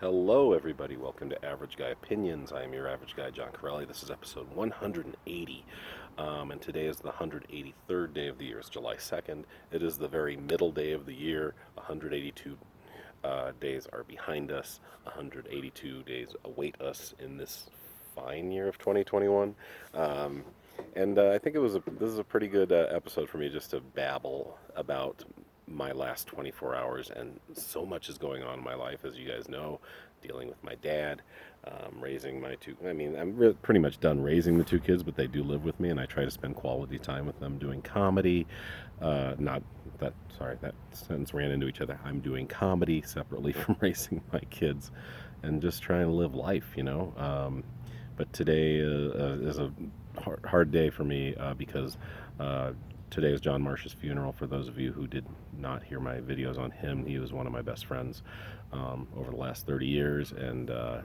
Hello, everybody. Welcome to Average Guy Opinions. I am your average guy, John Corelli. This is episode 180, and today is the 183rd day of the year. It's July 2nd. It is the very middle day of the year. 182 days are behind us. 182 days await us in this fine year of 2021. And I think this is a pretty good episode for me just to babble about my last 24 hours, and so much is going on in my life, as you guys know, dealing with my dad, raising my two. I mean, pretty much done raising the two kids, but they do live with me, and I try to spend quality time with them doing comedy. Not that, sorry, that sentence ran into each other. I'm doing comedy separately from raising my kids, and just trying to live life, you know. But today is a hard day for me because today is John Marsh's funeral. For those of you who did not hear my videos on him, he was one of my best friends over the last 30 years, and a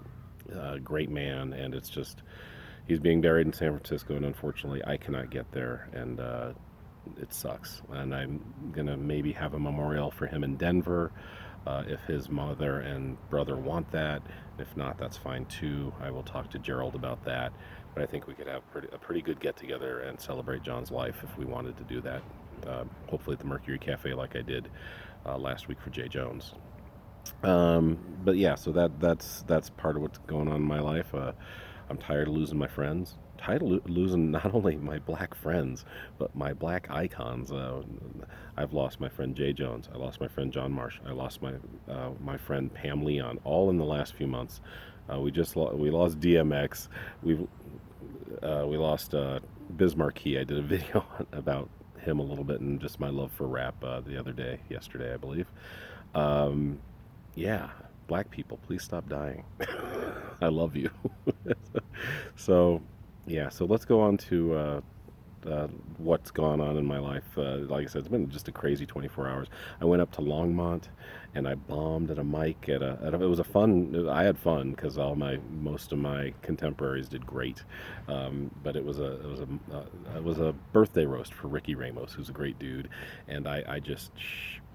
great man. And it's just, he's being buried in San Francisco, and unfortunately I cannot get there, and it sucks. And I'm gonna maybe have a memorial for him in Denver if his mother and brother want that. If not, that's fine too. I will talk to Gerald about that. But I think we could have a pretty good get together and celebrate John's life if we wanted to do that. Hopefully at the Mercury Cafe, like I did last week for Jay Jones. But yeah, so that's part of what's going on in my life. I'm tired of losing my friends. Tired of losing not only my black friends, but my black icons. I've lost my friend Jay Jones. I lost my friend John Marsh. I lost my friend Pam Leon. All in the last few months. We lost DMX. We lost Biz Markie. I did a video about him a little bit, and just my love for rap yesterday, I believe. Yeah, black people, please stop dying. I love you. So, yeah, so let's go on to what's gone on in my life. Like I said, it's been just a crazy 24 hours. I went up to Longmont and I bombed at a mic it was a fun. I had fun because most of my contemporaries did great. But it was a birthday roast for Ricky Ramos, who's a great dude, and I just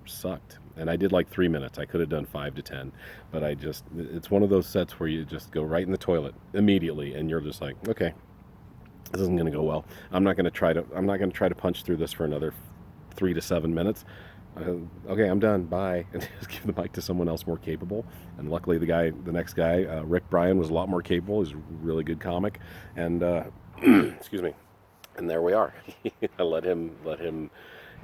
sucked. And I did like 3 minutes. I could have done 5 to 10, but it's one of those sets where you just go right in the toilet immediately, and you're just like, okay, this isn't going to go well. I'm not going to try to punch through this for another 3 to 7 minutes. Okay, I'm done. Bye. And just give the mic to someone else more capable. And luckily, the next guy, Rick Bryan, was a lot more capable. He's a really good comic. And excuse me. And there we are. I let him.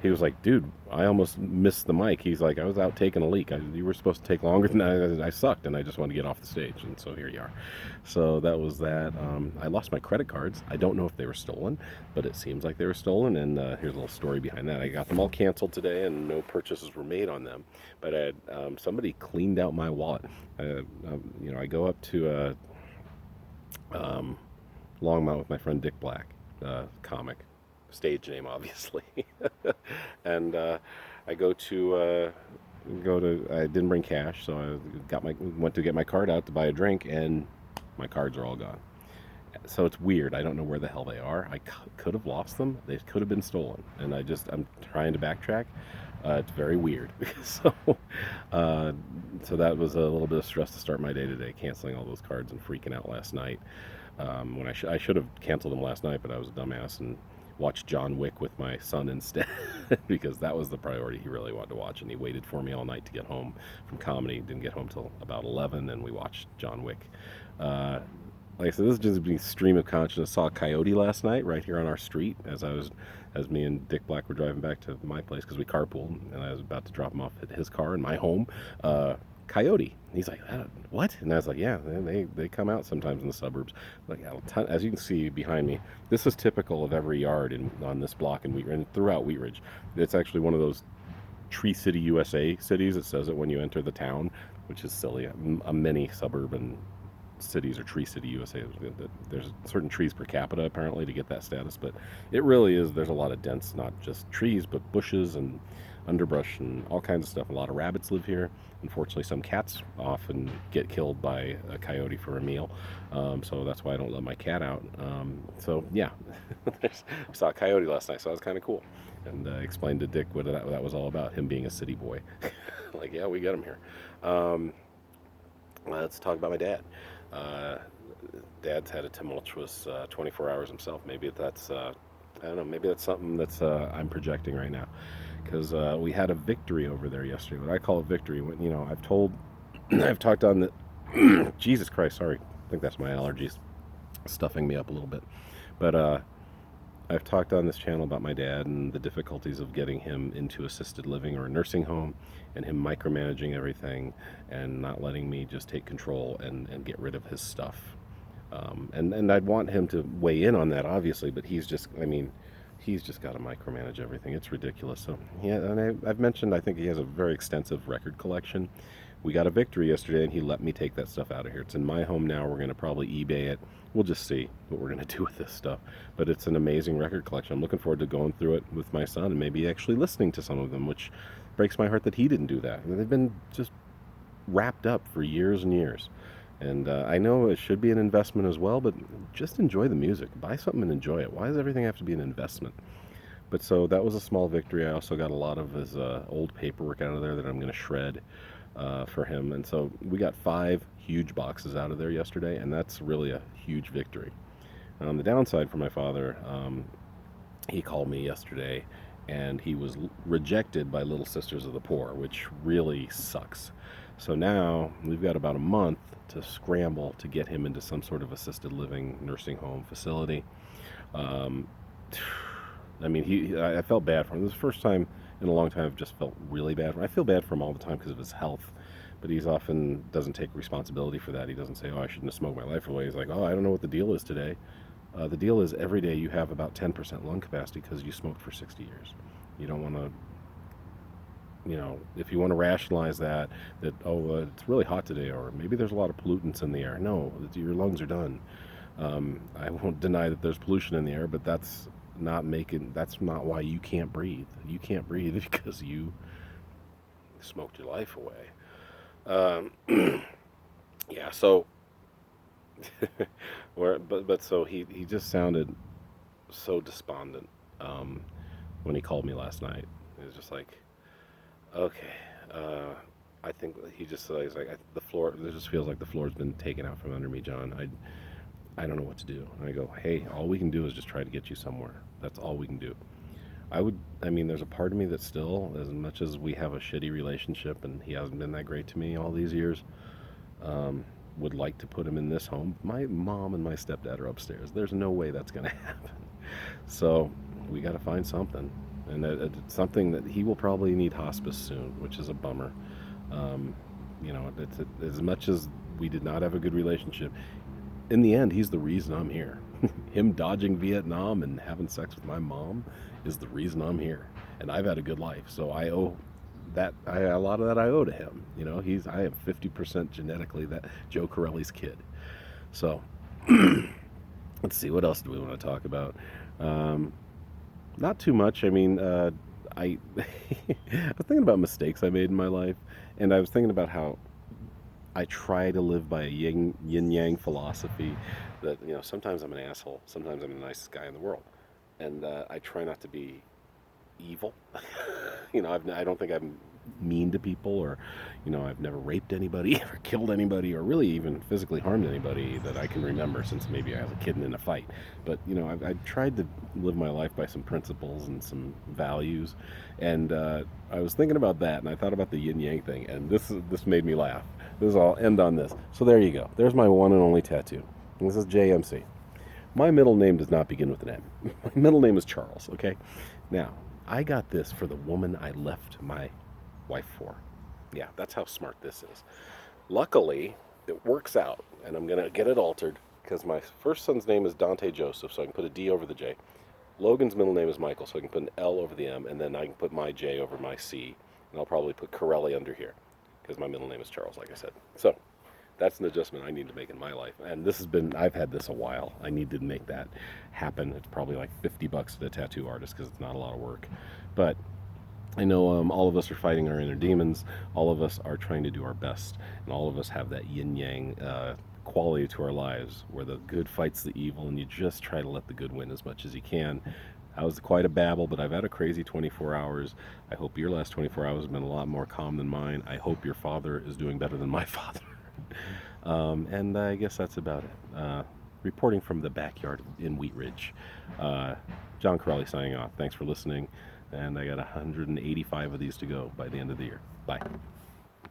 He was like, dude, I almost missed the mic. He's like, I was out taking a leak. You were supposed to take longer than I sucked, and I just wanted to get off the stage. And so here you are. So that was that. I lost my credit cards. I don't know if they were stolen, but it seems like they were stolen. And here's a little story behind that. I got them all canceled today, and no purchases were made on them. But I had somebody cleaned out my wallet. I go up to Longmont with my friend Dick Black, comic. Stage name, obviously. And I I didn't bring cash, so I went to get my card out to buy a drink, and my cards are all gone. So it's weird. I don't know where the hell they are. I could have lost them. They could have been stolen, and I'm trying to backtrack. It's very weird. So that was a little bit of stress to start my day today, canceling all those cards and freaking out last night. When I should have canceled them last night, but I was a dumbass and watched John Wick with my son instead because that was the priority. He really wanted to watch, and he waited for me all night to get home from comedy. Didn't get home till about 11, and we watched John Wick. Like I said, this is just being stream of consciousness. Saw a coyote last night right here on our street as me and Dick Black were driving back to my place because we carpooled, and I was about to drop him off at his car in my home. Coyote. He's like, what? And I was like, yeah, they come out sometimes in the suburbs. Like, as you can see behind me, this is typical of every yard on this block in Wheat Ridge and throughout Wheat Ridge. It's actually one of those Tree City, USA cities. It says it when you enter the town, which is silly. Many suburban cities are Tree City, USA. There's certain trees per capita apparently to get that status, but it really is. There's a lot of dense, not just trees, but bushes and underbrush and all kinds of stuff. A lot of rabbits live here. Unfortunately, some cats often get killed by a coyote for a meal, so that's why I don't let my cat out. So yeah, I saw a coyote last night, so that was kind of cool. And explained to Dick what that was all about, him being a city boy. Like, yeah, we got him here. Let's talk about my dad. Uh, Dad's had a tumultuous 24 hours himself. Maybe that's I don't know. Maybe that's something that's I'm projecting right now, because we had a victory over there yesterday. What I call a victory. When I've told, I've talked on the Jesus Christ. Sorry, I think that's my allergies stuffing me up a little bit. But I've talked on this channel about my dad and the difficulties of getting him into assisted living or a nursing home, and him micromanaging everything and not letting me just take control and get rid of his stuff. And I'd want him to weigh in on that, obviously, but he's just got to micromanage everything. It's ridiculous. So, yeah, and I've mentioned, I think he has a very extensive record collection. We got a victory yesterday, and he let me take that stuff out of here. It's in my home now. We're going to probably eBay it. We'll just see what we're going to do with this stuff. But it's an amazing record collection. I'm looking forward to going through it with my son and maybe actually listening to some of them, which breaks my heart that he didn't do that. I mean, they've been just wrapped up for years and years. And I know it should be an investment as well, but just enjoy the music. Buy something and enjoy it. Why does everything have to be an investment? But so that was a small victory. I also got a lot of his old paperwork out of there that I'm going to shred for him. And so we got 5 huge boxes out of there yesterday, and that's really a huge victory. And on the downside for my father, he called me yesterday, and he was rejected by Little Sisters of the Poor, which really sucks. So now we've got about a month to scramble to get him into some sort of assisted living nursing home facility. Um, I felt bad for him. This is the first time in a long time I've just felt really bad for him. I feel bad for him all the time because of his health, but he's often doesn't take responsibility for that. He doesn't say, "Oh, I shouldn't have smoked my life away." He's like, "Oh, I don't know what the deal is today." The deal is every day you have about 10% lung capacity because you smoked for 60 years. You don't want to, if you want to rationalize that, it's really hot today, or maybe there's a lot of pollutants in the air. No, your lungs are done. I won't deny that there's pollution in the air, but that's not why you can't breathe. You can't breathe because you smoked your life away. Yeah, so, but so he just sounded so despondent when he called me last night. It was just like, okay, I think he's like, the floor, it just feels like the floor's been taken out from under me, John. I don't know what to do. And I go, hey, all we can do is just try to get you somewhere. That's all we can do. There's a part of me that still, as much as we have a shitty relationship and he hasn't been that great to me all these years, would like to put him in this home. My mom and my stepdad are upstairs. There's no way that's going to happen. So we got to find something. And it's something that he will probably need hospice soon, which is a bummer. As much as we did not have a good relationship, in the end, he's the reason I'm here. Him dodging Vietnam and having sex with my mom is the reason I'm here. And I've had a good life, so I owe a lot of that I owe to him. I am 50% genetically that Joe Corelli's kid. So let's see, what else do we want to talk about? Not too much. I I was thinking about mistakes I made in my life, and I was thinking about how I try to live by a yin yang philosophy that, sometimes I'm an asshole, sometimes I'm the nicest guy in the world. And I try not to be evil. I don't think I'm mean to people, or, I've never raped anybody or killed anybody or really even physically harmed anybody that I can remember since maybe I was a kid in a fight. But, I've tried to live my life by some principles and some values. And I was thinking about that, and I thought about the yin yang thing, and this made me laugh. I'll end on this. So there you go. There's my one and only tattoo. And this is JMC. My middle name does not begin with an M. My middle name is Charles, okay? Now, I got this for the woman I left my wife for. Yeah, that's how smart this is. Luckily, it works out, and I'm going to get it altered because my first son's name is Dante Joseph, so I can put a D over the J. Logan's middle name is Michael, so I can put an L over the M, and then I can put my J over my C, and I'll probably put Corelli under here because my middle name is Charles, like I said. So that's an adjustment I need to make in my life. And I've had this a while. I need to make that happen. It's probably like $50 to the tattoo artist because it's not a lot of work. But I know all of us are fighting our inner demons. All of us are trying to do our best. And all of us have that yin-yang quality to our lives where the good fights the evil, and you just try to let the good win as much as you can. I was quite a babble, but I've had a crazy 24 hours. I hope your last 24 hours have been a lot more calm than mine. I hope your father is doing better than my father. And I guess that's about it. Reporting from the backyard in Wheat Ridge. John Corelli signing off. Thanks for listening. And I got 185 of these to go by the end of the year. Bye.